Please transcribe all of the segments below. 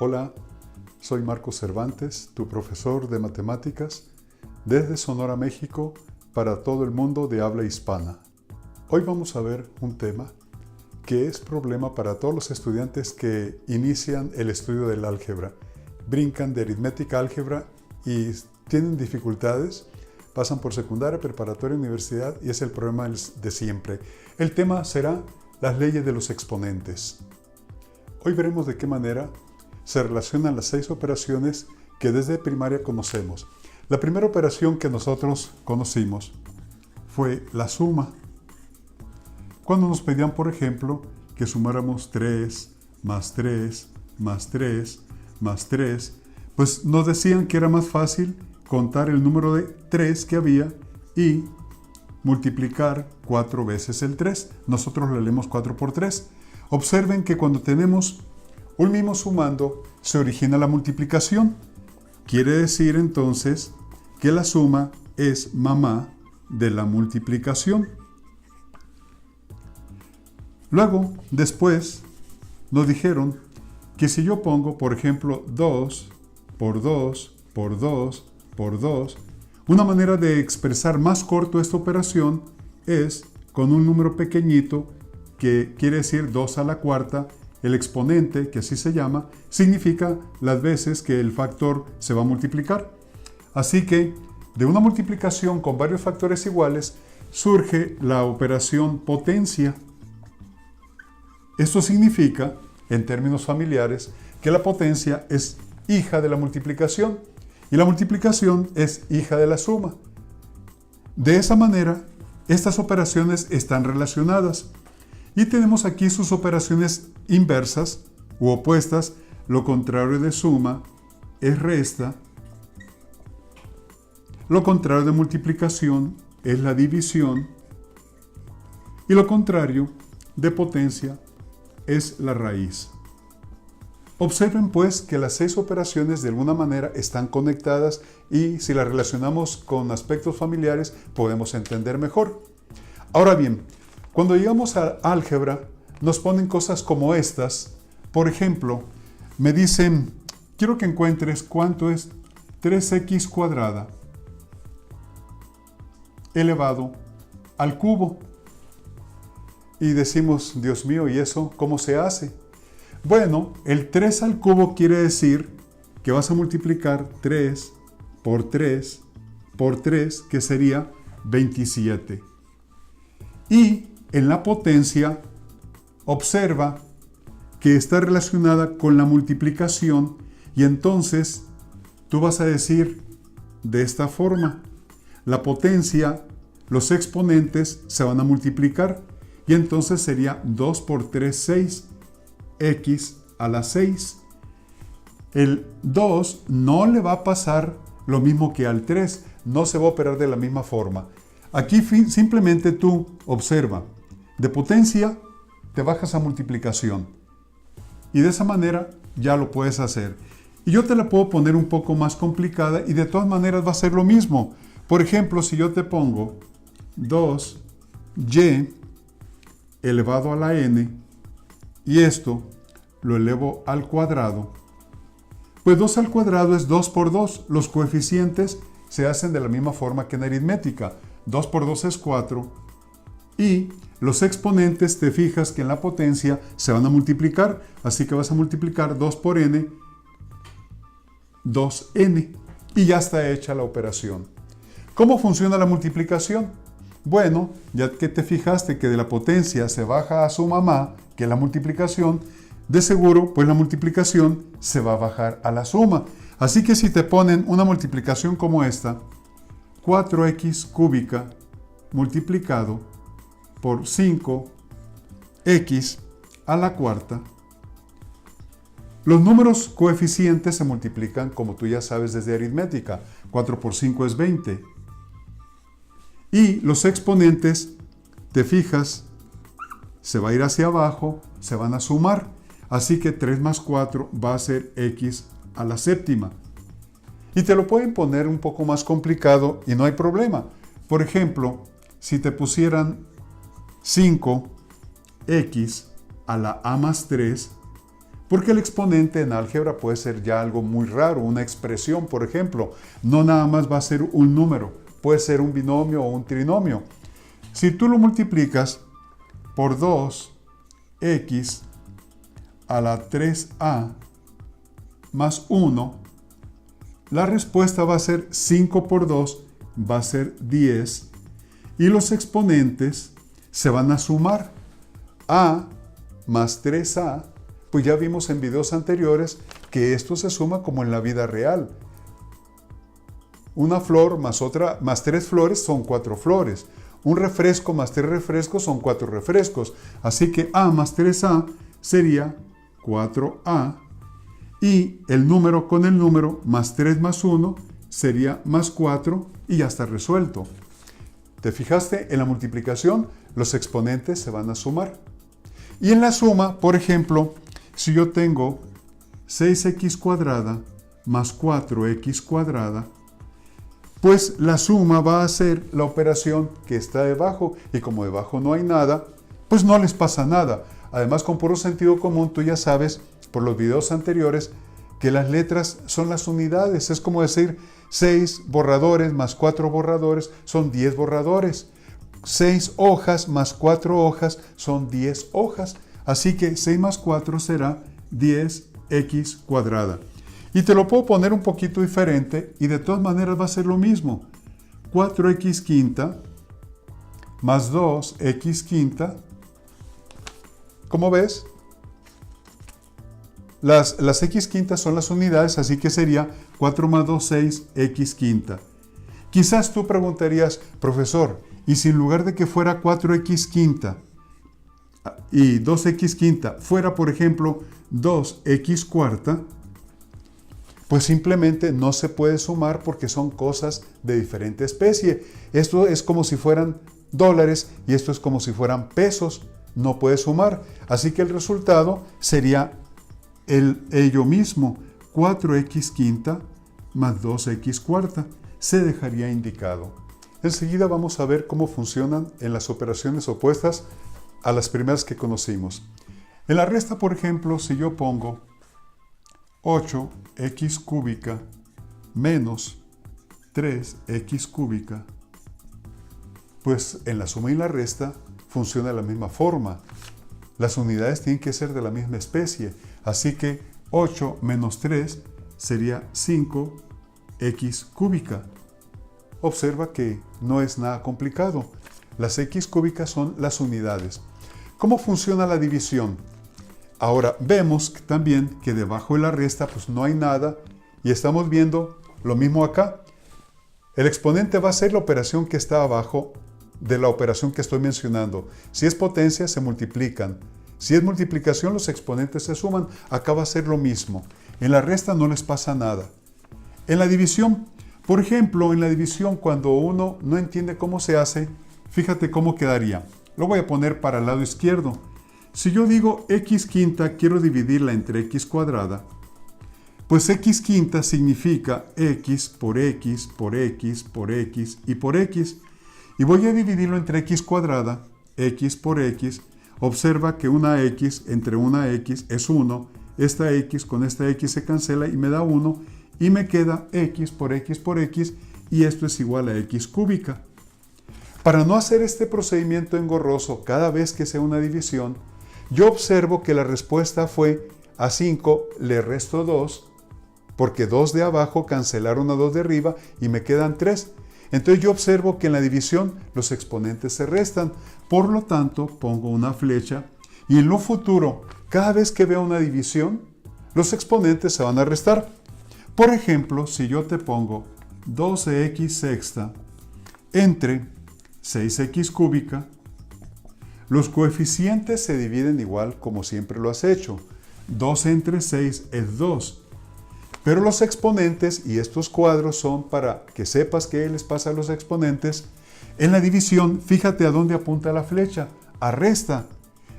Hola, soy Marcos Cervantes, tu profesor de matemáticas, desde Sonora, México, para todo el mundo de habla hispana. Hoy vamos a ver un tema que es problema para todos los estudiantes que inician el estudio del álgebra, brincan de aritmética a álgebra y tienen dificultades, pasan por secundaria, preparatoria, universidad y es el problema de siempre. El tema será las leyes de los exponentes. Hoy veremos de qué manera se relacionan las 6 operaciones que desde primaria conocemos. La primera operación que nosotros conocimos fue la suma. Cuando nos pedían, por ejemplo, que sumáramos 3 más 3 más 3 más 3, pues nos decían que era más fácil contar el número de 3 que había y multiplicar 4 veces el 3. Nosotros le leemos 4 por 3. Observen que cuando tenemos un mismo sumando, se origina la multiplicación. Quiere decir entonces que la suma es mamá de la multiplicación. Luego, después, nos dijeron que si yo pongo, por ejemplo, 2 por 2 por 2 por 2, una manera de expresar más corto esta operación es con un número pequeñito que quiere decir 2 a la cuarta. El exponente, que así se llama, significa las veces que el factor se va a multiplicar. Así que, de una multiplicación con varios factores iguales, surge la operación potencia. Esto significa, en términos familiares, que la potencia es hija de la multiplicación y la multiplicación es hija de la suma. De esa manera, estas operaciones están relacionadas. Y tenemos aquí sus operaciones inversas u opuestas. Lo contrario de suma es resta. Lo contrario de multiplicación es la división. Y lo contrario de potencia es la raíz. Observen pues que las 6 operaciones de alguna manera están conectadas y si las relacionamos con aspectos familiares podemos entender mejor. Ahora bien, cuando llegamos a álgebra, nos ponen cosas como estas. Por ejemplo, me dicen, quiero que encuentres cuánto es 3x cuadrada elevado al cubo. Y decimos, Dios mío, ¿y eso cómo se hace? Bueno, el 3 al cubo quiere decir que vas a multiplicar 3 por 3 por 3, que sería 27. Y en la potencia, observa que está relacionada con la multiplicación y entonces tú vas a decir de esta forma, la potencia, los exponentes se van a multiplicar y entonces sería 2 por 3, 6, x a la 6. El 2 no le va a pasar lo mismo que al 3, no se va a operar de la misma forma. Aquí simplemente tú observa. De potencia te bajas a multiplicación y de esa manera ya lo puedes hacer. Y yo te la puedo poner un poco más complicada y de todas maneras va a ser lo mismo. Por ejemplo, si yo te pongo 2y elevado a la n y esto lo elevo al cuadrado, pues 2 al cuadrado es 2 por 2. Los coeficientes se hacen de la misma forma que en aritmética. 2 por 2 es 4 y los exponentes, te fijas que en la potencia se van a multiplicar, así que vas a multiplicar 2 por n, 2n, y ya está hecha la operación. ¿Cómo funciona la multiplicación? Bueno, ya que te fijaste que de la potencia se baja a su mamá, que es la multiplicación, de seguro, pues la multiplicación se va a bajar a la suma. Así que si te ponen una multiplicación como esta, 4x cúbica multiplicado por 5x a la cuarta, los números coeficientes se multiplican como tú ya sabes desde aritmética. 4 por 5 es 20. Y los exponentes, te fijas, se va a ir hacia abajo, se van a sumar. Así que 3 más 4 va a ser x a la séptima. Y te lo pueden poner un poco más complicado y no hay problema. Por ejemplo, si te pusieran 5x a la a más 3, Porque el exponente en álgebra puede ser ya algo muy raro, una expresión, por ejemplo. No nada más va a ser un número, puede ser un binomio o un trinomio. Si tú lo multiplicas por 2x a la 3a más 1, la respuesta va a ser 5 por 2, va a ser 10. Y los exponentes se van a sumar. A más 3a, pues ya vimos en videos anteriores que esto se suma como en la vida real. Una flor más otra, más 3 flores son 4 flores. Un refresco más 3 refrescos son 4 refrescos. Así que A más 3A sería 4A. Y el número con el número más 3 más 1 sería más 4 y ya está resuelto. ¿Te fijaste? En la multiplicación los exponentes se van a sumar. Y en la suma, por ejemplo, si yo tengo 6x cuadrada más 4x cuadrada, pues la suma va a ser la operación que está debajo. Y como debajo no hay nada, pues no les pasa nada. Además, con puro sentido común, tú ya sabes por los videos anteriores que las letras son las unidades. Es como decir 6 borradores más 4 borradores son 10 borradores. 6 hojas más 4 hojas son 10 hojas. Así que 6 más 4 será 10x cuadrada. Y te lo puedo poner un poquito diferente y de todas maneras va a ser lo mismo. 4x quinta más 2x quinta. ¿Cómo ves? Las x quintas son las unidades, así que sería 4 más 2, 6, x quinta. Quizás tú preguntarías, profesor, ¿y si en lugar de que fuera 4x quinta y 2x quinta fuera, por ejemplo, 2x cuarta? Pues simplemente no se puede sumar porque son cosas de diferente especie. Esto es como si fueran dólares y esto es como si fueran pesos. No puede sumar. Así que el resultado sería ello mismo, 4x quinta más 2x cuarta. Se dejaría indicado. Enseguida vamos a ver cómo funcionan en las operaciones opuestas a las primeras que conocimos. En la resta, por ejemplo, si yo pongo 8x cúbica menos 3x cúbica, pues en la suma y la resta funciona de la misma forma. Las unidades tienen que ser de la misma especie, así que 8 menos 3 sería 5x cúbica. Observa que no es nada complicado. Las x cúbicas son las unidades. ¿Cómo funciona la división? Ahora vemos también que debajo de la resta pues no hay nada y estamos viendo lo mismo acá. El exponente va a ser la operación que está abajo de la operación que estoy mencionando. Si es potencia, se multiplican. Si es multiplicación, los exponentes se suman. Acá va a ser lo mismo. En la resta no les pasa nada. En la división, por ejemplo, en la división cuando uno no entiende cómo se hace, fíjate cómo quedaría. Lo voy a poner para el lado izquierdo. Si yo digo x quinta, quiero dividirla entre x cuadrada, pues x quinta significa x por x por x por x y por x. Y voy a dividirlo entre x cuadrada, x por x. Observa que una x entre una x es 1. Esta x con esta x se cancela y me da 1. Y me queda x por x por x. Y esto es igual a x cúbica. Para no hacer este procedimiento engorroso cada vez que sea una división, yo observo que la respuesta fue a 5 le resto 2, porque 2 de abajo cancelaron a 2 de arriba y me quedan 3. Entonces yo observo que en la división los exponentes se restan. Por lo tanto, pongo una flecha y en lo futuro, cada vez que vea una división, los exponentes se van a restar. Por ejemplo, si yo te pongo 12x sexta entre 6x cúbica, los coeficientes se dividen igual como siempre lo has hecho. 2 entre 6 es 2. Pero los exponentes, y estos cuadros son para que sepas qué les pasa a los exponentes, en la división, fíjate a dónde apunta la flecha, a resta.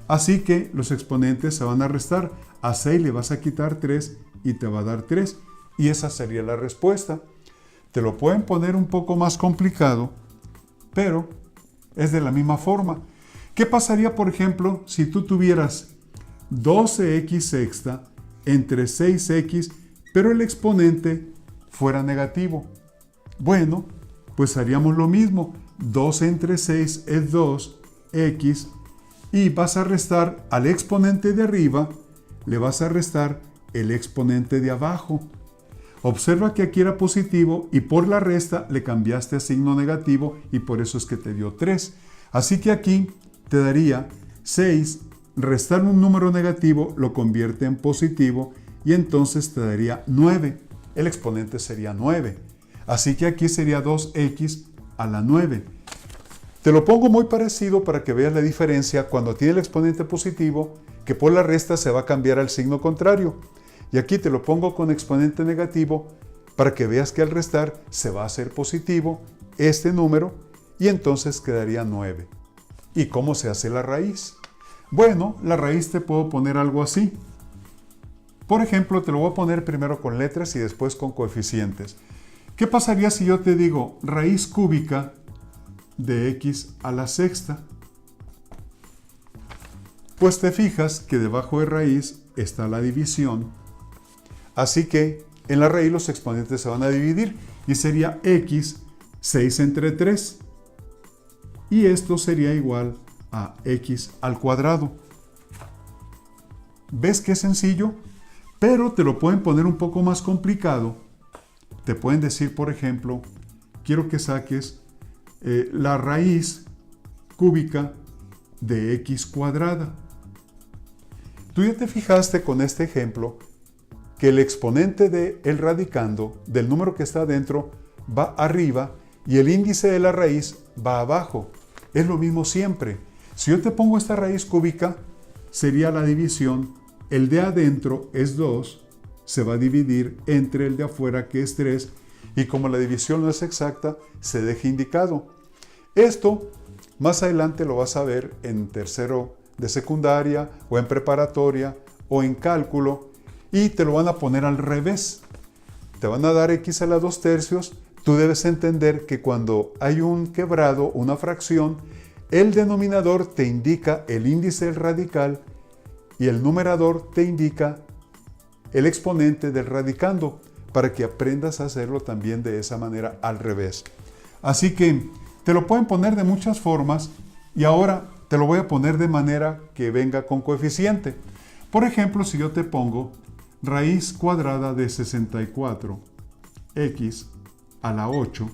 Así que los exponentes se van a restar. A 6 le vas a quitar 3 y te va a dar 3. Y esa sería la respuesta. Te lo pueden poner un poco más complicado, pero es de la misma forma. ¿Qué pasaría, por ejemplo, si tú tuvieras 12x sexta entre 6x, pero el exponente fuera negativo. Bueno, pues haríamos lo mismo. 2 entre 6 es 2x y vas a restar al exponente de arriba, le vas a restar el exponente de abajo. Observa que aquí era positivo y por la resta le cambiaste a signo negativo y por eso es que te dio 3. Así que aquí te daría 6, restar un número negativo lo convierte en positivo y entonces te daría 9. El exponente sería 9. Así que aquí sería 2x a la 9. Te lo pongo muy parecido para que veas la diferencia cuando tiene el exponente positivo, que por la resta se va a cambiar al signo contrario. Y aquí te lo pongo con exponente negativo para que veas que al restar se va a hacer positivo este número y entonces quedaría 9. ¿Y cómo se hace la raíz? Bueno, la raíz te puedo poner algo así. Por ejemplo, te lo voy a poner primero con letras y después con coeficientes. ¿Qué pasaría si yo te digo raíz cúbica de x a la sexta? Pues te fijas que debajo de raíz está la división. Así que en la raíz los exponentes se van a dividir y sería x 6 entre 3. Y esto sería igual a x al cuadrado. ¿Ves qué sencillo? Pero te lo pueden poner un poco más complicado. Te pueden decir, por ejemplo, quiero que saques la raíz cúbica de x cuadrada. Tú ya te fijaste con este ejemplo que el exponente del radicando, del número que está adentro, va arriba y el índice de la raíz va abajo. Es lo mismo siempre. Si yo te pongo esta raíz cúbica, sería la división. El de adentro es 2, se va a dividir entre el de afuera que es 3 y como la división no es exacta, se deja indicado. Esto más adelante lo vas a ver en tercero de secundaria o en preparatoria o en cálculo y te lo van a poner al revés. Te van a dar x a la 2/3. Tú debes entender que cuando hay un quebrado, una fracción, el denominador te indica el índice del radical y el numerador te indica el exponente del radicando, para que aprendas a hacerlo también de esa manera al revés. Así que te lo pueden poner de muchas formas y ahora te lo voy a poner de manera que venga con coeficiente. Por ejemplo, si yo te pongo raíz cuadrada de 64 x a la 8,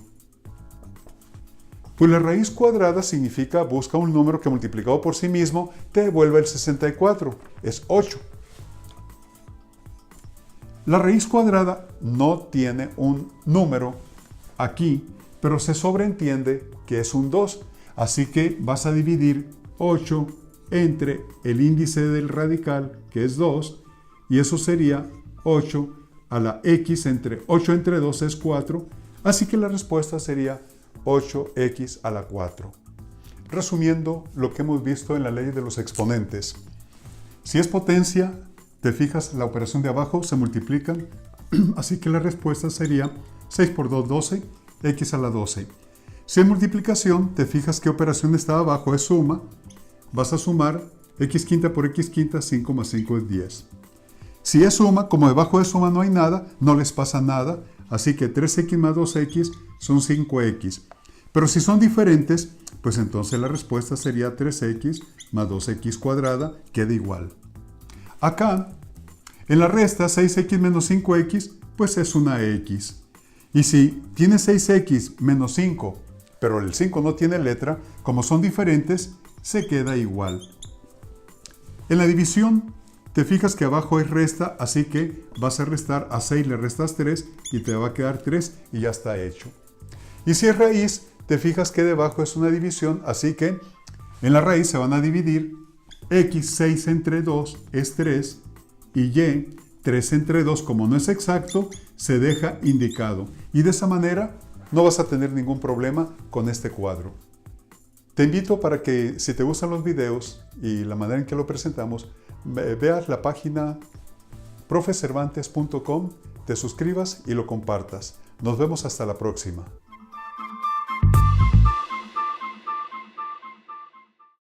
pues la raíz cuadrada significa busca un número que multiplicado por sí mismo te devuelve el 64, es 8. La raíz cuadrada no tiene un número aquí, pero se sobreentiende que es un 2, así que vas a dividir 8 entre el índice del radical, que es 2, y eso sería 8 a la x entre 8 entre 2 es 4, así que la respuesta sería 8x a la 4. Resumiendo lo que hemos visto en la ley de los exponentes. Si es potencia, te fijas, la operación de abajo se multiplican, así que la respuesta sería 6 por 2, 12, x a la 12. Si es multiplicación, te fijas qué operación está abajo, es suma, vas a sumar x quinta por x quinta, 5 más 5 es 10. Si es suma, como debajo de suma no hay nada, no les pasa nada, así que 3x más 2x son 5x. Pero si son diferentes, pues entonces la respuesta sería 3x más 2x cuadrada, queda igual. Acá, en la resta, 6x menos 5x, pues es una x. Y si tiene 6x menos 5, pero el 5 no tiene letra, como son diferentes, se queda igual. En la división, te fijas que abajo es resta, así que vas a restar a 6, le restas 3 y te va a quedar 3 y ya está hecho. Y si es raíz, te fijas que debajo es una división, así que en la raíz se van a dividir x 6 entre 2 es 3 y y 3 entre 2, como no es exacto, se deja indicado. Y de esa manera no vas a tener ningún problema con este cuadro. Te invito para que, si te gustan los videos y la manera en que lo presentamos, veas la página profecervantes.com, te suscribas y lo compartas. Nos vemos hasta la próxima.